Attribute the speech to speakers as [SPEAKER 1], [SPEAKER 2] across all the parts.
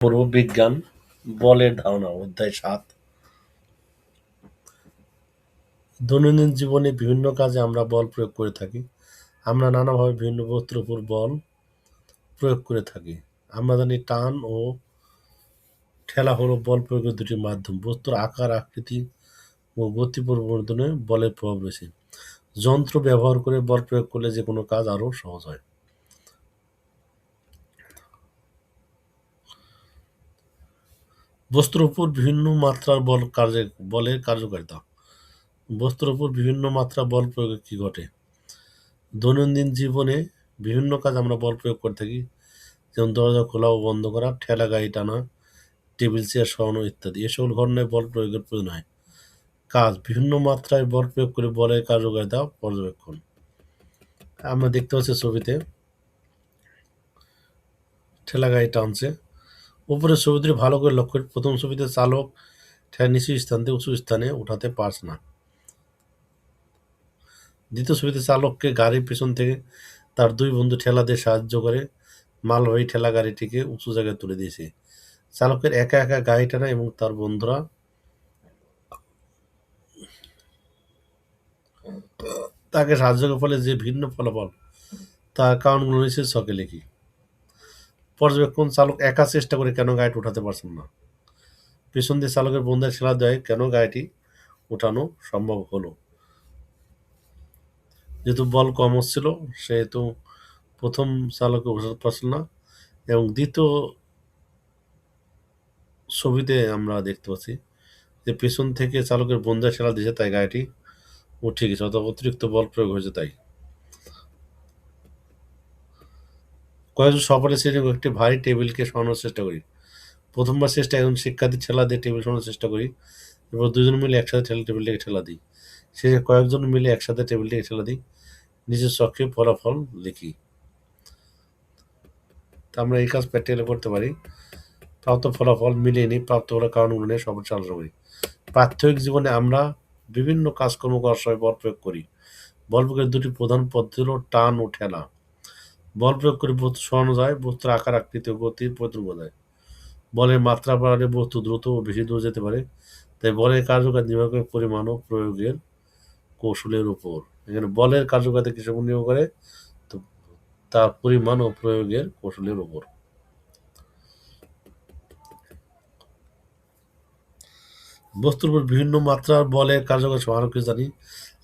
[SPEAKER 1] পূর্ব বিজ্ঞান বলের ধারণা অধ্যায় ৭। দৈনন্দিন জীবনে বিভিন্ন কাজে আমরা বল প্রয়োগ করে থাকি। আমরা নানাভাবে বিভিন্ন বস্তুর উপর বল প্রয়োগ করে থাকি। আমরা জানি টান ও ঠেলা হলো বল প্রয়োগের দুটি মাধ্যম। বস্তুর আকার, আকৃতি ও গতি পরিবর্তনে বলের প্রভাব রয়েছে। যন্ত্র ব্যবহার করে বল প্রয়োগ করলে যে কোনো কাজ আরও সহজ হয়। বস্তুর উপর বিভিন্ন মাত্রার বলের কার্যকারিতা। বস্তুর উপর বিভিন্ন মাত্রা বল প্রয়োগে কি ঘটে? দৈনন্দিন জীবনে বিভিন্ন কাজ আমরা বল প্রয়োগ করে থাকি, যেমন দরজা খোলা ও বন্ধ করা, ঠেলা গাড়ি টানা, টেবিল চেয়ার সরানো ইত্যাদি। এ সকল ঘটনায় বল প্রয়োগের প্রয়োজন হয়। কাজ বিভিন্ন মাত্রায় বল প্রয়োগ করে বলের কার্যকারিতা পর্যবেক্ষণ। আমরা দেখতে পাচ্ছি ছবিতে ঠেলা গাড়ি টানছে। উপরের ছবিটি ভালো করে লক্ষ্য করি। প্রথম ছবিতে চালক ঠেলা নিচু স্থান থেকে উঁচু স্থানে উঠাতে পারছে না। দ্বিতীয় ছবিতে চালককে গাড়ির পেছন থেকে তার দুই বন্ধু ঠেলা দিয়ে সাহায্য করে মালবাহী ঠেলা গাড়িটিকে উঁচু জায়গায় তুলে দিয়েছে। চালকের একা একা গাড়ি টানা এবং তার বন্ধুরা তাকে সাহায্য করার ফলে যে ভিন্ন ফলাফল, তার কারণগুলো নিচে ছকে লিখি। পর্যবেক্ষণ: চালক একা চেষ্টা করে কেন গাড়িটি উঠাতে পারছেন না? পেছন দিয়ে চালকের বন্ধুরা ঠেলা দেয় কেন গাড়িটি উঠানো সম্ভব হলো? যেহেতু বল কম হচ্ছিল সেহেতু প্রথম চালকে উঠাতে পারছিল না, এবং দ্বিতীয় ছবিতে আমরা দেখতে পাচ্ছি যে পেছন থেকে চালকের বন্ধুরা ঠেলা দিয়েছে তাই গাড়িটি উঠে গেছে, অর্থাৎ অতিরিক্ত বল প্রয়োগ হয়েছে তাই। কয়েকজন সফরে শ্রেণী একটি ভারী টেবিলকে সরানোর চেষ্টা করি। প্রথমবার চেষ্টা একজন শিক্ষার্থী ঠেলা দিয়ে টেবিল সরানোর চেষ্টা করি, এরপর দুজন মিলে একসাথে টেবিলটিকে ঠেলা দিই। শেষে কয়েকজন মিলে একসাথে টেবিলটিকে ঠেলা দিই। নিজের চোখে ফলাফল লিখি। তা আমরা এই কাজ প্র্যাকটিক্যালি করতে পারি। প্রাপ্ত ফলাফল মিলিয়ে নিই, প্রাপ্ত হওয়ার কারণগুলো নিয়ে সবার আলোচনা করি। প্রাত্যহিক জীবনে আমরা বিভিন্ন কাজকর্ম করার সময় বল প্রয়োগ করি। বল প্রয়োগের দুটি প্রধান পদ্ধতি হলো টান ও ঠেলা। বল প্রয়োগ করে বস্তু সরানো যায়, বস্তুর আকার, আকৃতি ও গতির পরিবর্তন করা যায়। বলের মাত্রা বাড়ালে বস্তু দ্রুত ও বেশি দূর যেতে পারে, তাই বলের কার্যকারিতা নির্ভর করে পরিমাণ ও প্রয়োগের কৌশলের উপর। এখানে বলের কার্যকারিতা কিসের উপর নির্ভর করে? তো তার পরিমাণ ও প্রয়োগের কৌশলের উপর। বস্তুর উপর বিভিন্ন মাত্রার বলের কার্যকারিতা আরও কিছু জানি।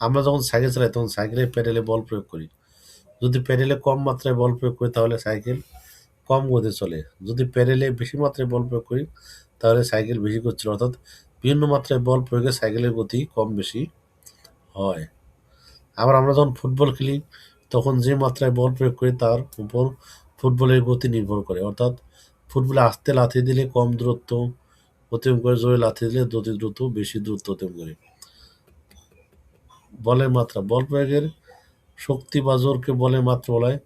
[SPEAKER 1] আমরা যখন সাইকেল চালাই তখন সাইকেলের প্যাডেলে বল প্রয়োগ করি। যদি প্যাডেলে কম মাত্রায় বল প্রয়োগ করি তাহলে সাইকেল কম গতিতে চলে। যদি প্যাডেলে বেশি মাত্রায় বল প্রয়োগ করি তাহলে সাইকেল বেশি গতি চলে, অর্থাৎ বিভিন্ন মাত্রায় বল প্রয়োগে সাইকেলের গতি কম বেশি হয়। আবার আমরা যখন ফুটবল খেলি তখন যে মাত্রায় বল প্রয়োগ করি তার উপর ফুটবলের গতি নির্ভর করে, অর্থাৎ ফুটবলে আস্তে লাথি দিলে কম দূরত্ব অতিক্রম করে, জোরে লাথি দিলে অতি দ্রুত বেশি দূরত্ব অতিক্রম করে। বলের মাত্রা: বল প্রয়োগের শক্তি বা জোরকে বলের মাত্রা বলা হয়।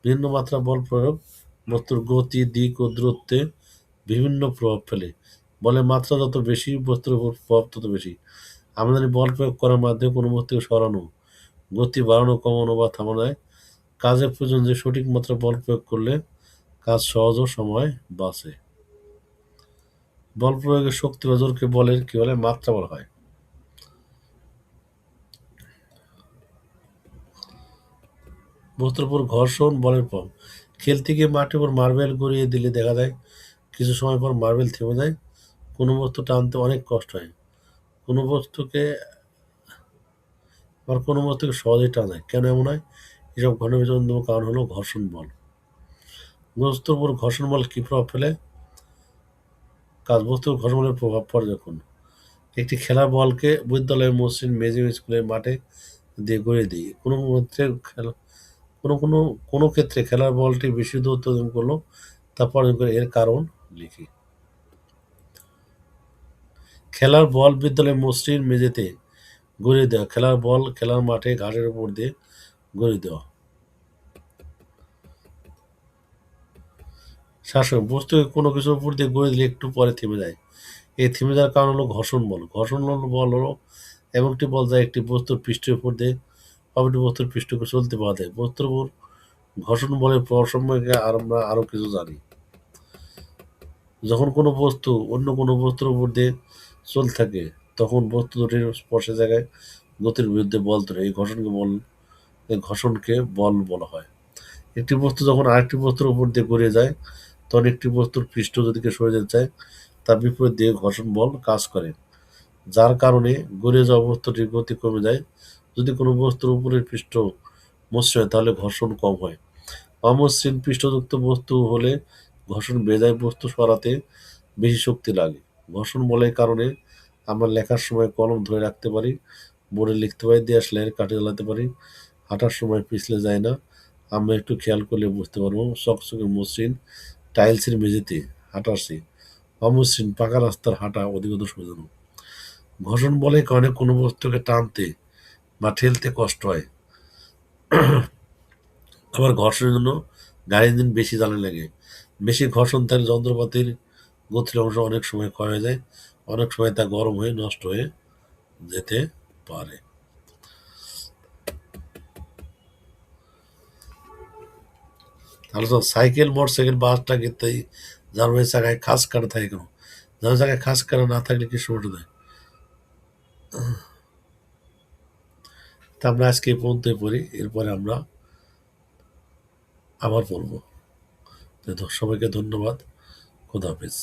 [SPEAKER 1] বিভিন্ন মাত্রা বল প্রয়োগ বস্তুর গতি, দিক ও দূরত্বে বিভিন্ন প্রভাব ফেলে। বলের মাত্রা যত বেশি বস্তুর উপর প্রভাব তত বেশি। আমরা জানি বল প্রয়োগ করার মাধ্যমে কোনো বস্তুকে সরানো, গতি বাড়ানো, কমানো বা থামানো যায়। কাজের প্রয়োজন যে সঠিক মাত্রা বল প্রয়োগ করলে কাজ সহজ ও সময় বাঁচে। বল প্রয়োগের শক্তি বা জোরকে বলের কি বলে? মাত্রা বলা হয়। বস্তুর উপর ঘর্ষণ বলের প্রভাব: খেলতে গিয়ে মাটির উপর মার্বেল গড়িয়ে দিলে দেখা যায় কিছু সময় পর মার্বেল থেমে যায়। কোনো বস্তু টানতে অনেক কষ্ট হয়, কোনো বস্তুকে আবার কোনো বস্তুকে সহজেই টানা যায়। কেন এমন হয়? এসব ঘটনার পিছনে অন্যতম কারণ হলো ঘর্ষণ বল। বস্তুর উপর ঘর্ষণ বল কি প্রভাব ফেলে? কাজ: বস্তুর ঘর্ষণ বলের প্রভাব পর্যবেক্ষণ। একটি খেলার বলকে বিদ্যালয়ের মসৃণ মেঝে স্কুলের মাঠে দিয়ে গড়িয়ে দিই। কোনো ক্ষেত্রে খেলার বলটি বেশি দূরত্ব অতিক্রম করলো, তা পর্যবেক্ষণ করে এর কারণ লিখি। খেলার বল বিদ্যালয়ের মসৃণ মেঝেতে গড়িয়ে দেওয়া। খেলার বল খেলার মাঠে ঘাসের উপর দিয়ে গড়িয়ে দেওয়া। শাসন: বস্তুকে কোনো কিছুর উপর দিয়ে গড়িয়ে দিলে একটু পরে থেমে যায়। এই থেমে যাওয়ার কারণ হলো ঘর্ষণ বল। ঘর্ষণ বল হলো এমন একটি বল যা একটি বস্তুর পৃষ্ঠের উপর দিয়ে অপরটি বস্তুর পৃষ্ঠকে চলতে বাধা দেয়। বস্তুর উপর ঘর্ষণ বলের প্রভাব সম্পর্কে আমরা আরও কিছু জানি। যখন কোনো বস্তু অন্য কোনো বস্তুর উপর দিয়ে চলতে থাকে তখন বস্তু দুটির স্পর্শের জায়গায় গতির বিরুদ্ধে বল ধরে এই ঘর্ষণকে বল বলা হয়। একটি বস্তু যখন আরেকটি বস্তুর উপর দিয়ে গড়িয়ে যায় তখন একটি বস্তুর পৃষ্ঠ যদি সরে যেতে চায় তার বিপরীত দিয়ে ঘর্ষণ বল কাজ করে, যার কারণে গড়িয়ে যাওয়া বস্তুটির গতি কমে যায়। যদি কোনো বস্তুর উপরের পৃষ্ঠ মসৃণ হয় তাহলে ঘর্ষণ কম হয়। অমসৃণ পৃষ্ঠযুক্ত বস্তু হলে ঘর্ষণ বেড়ে যায়, বস্তু সরাতে বেশি শক্তি লাগে। ঘর্ষণ বলের কারণে আমরা লেখার সময় কলম ধরে রাখতে পারি, বোর্ডে লিখতে পারি, দেশলাইয়ের কাঠে জ্বালাতে পারি, হাঁটার সময় পিছলে যায় না। আমরা একটু খেয়াল করলে বুঝতে পারবো চকচকে মসৃণ টাইলসের মেঝেতে হাঁটার চেয়ে অমসৃণ পাকা রাস্তার হাঁটা অধিকতর সুবিধাজনক। ঘর্ষণ বলের কারণে কোনো বস্তুকে টানতে বা ঠেলতে কষ্ট হয়। আবার ঘর্ষণের জন্য গাড়ির ইঞ্জিন বেশি জ্বালানি লাগে। বেশি ঘর্ষণ থাকলে যন্ত্রপাতির গতির অংশ অনেক সময় ক্ষয় হয়ে যায়, অনেক সময় তা গরম হয়ে নষ্ট হয়ে যেতে পারে। তাহলে তো সাইকেল, মোটরসাইকেল, বাস, ট্রাক ইত্যাদি যানবাহনের চাকায় খাঁজ কাটা থাকে কেন? যানবাহনের চাকায় খাঁজ কাটা না থাকলে কি সমস্যা দেয়? তা আমরা আজকে এই পর্যন্তই পড়ি, এরপরে আমরা আবার পড়বো। তো সবাইকে ধন্যবাদ। খোদা হাফেজ।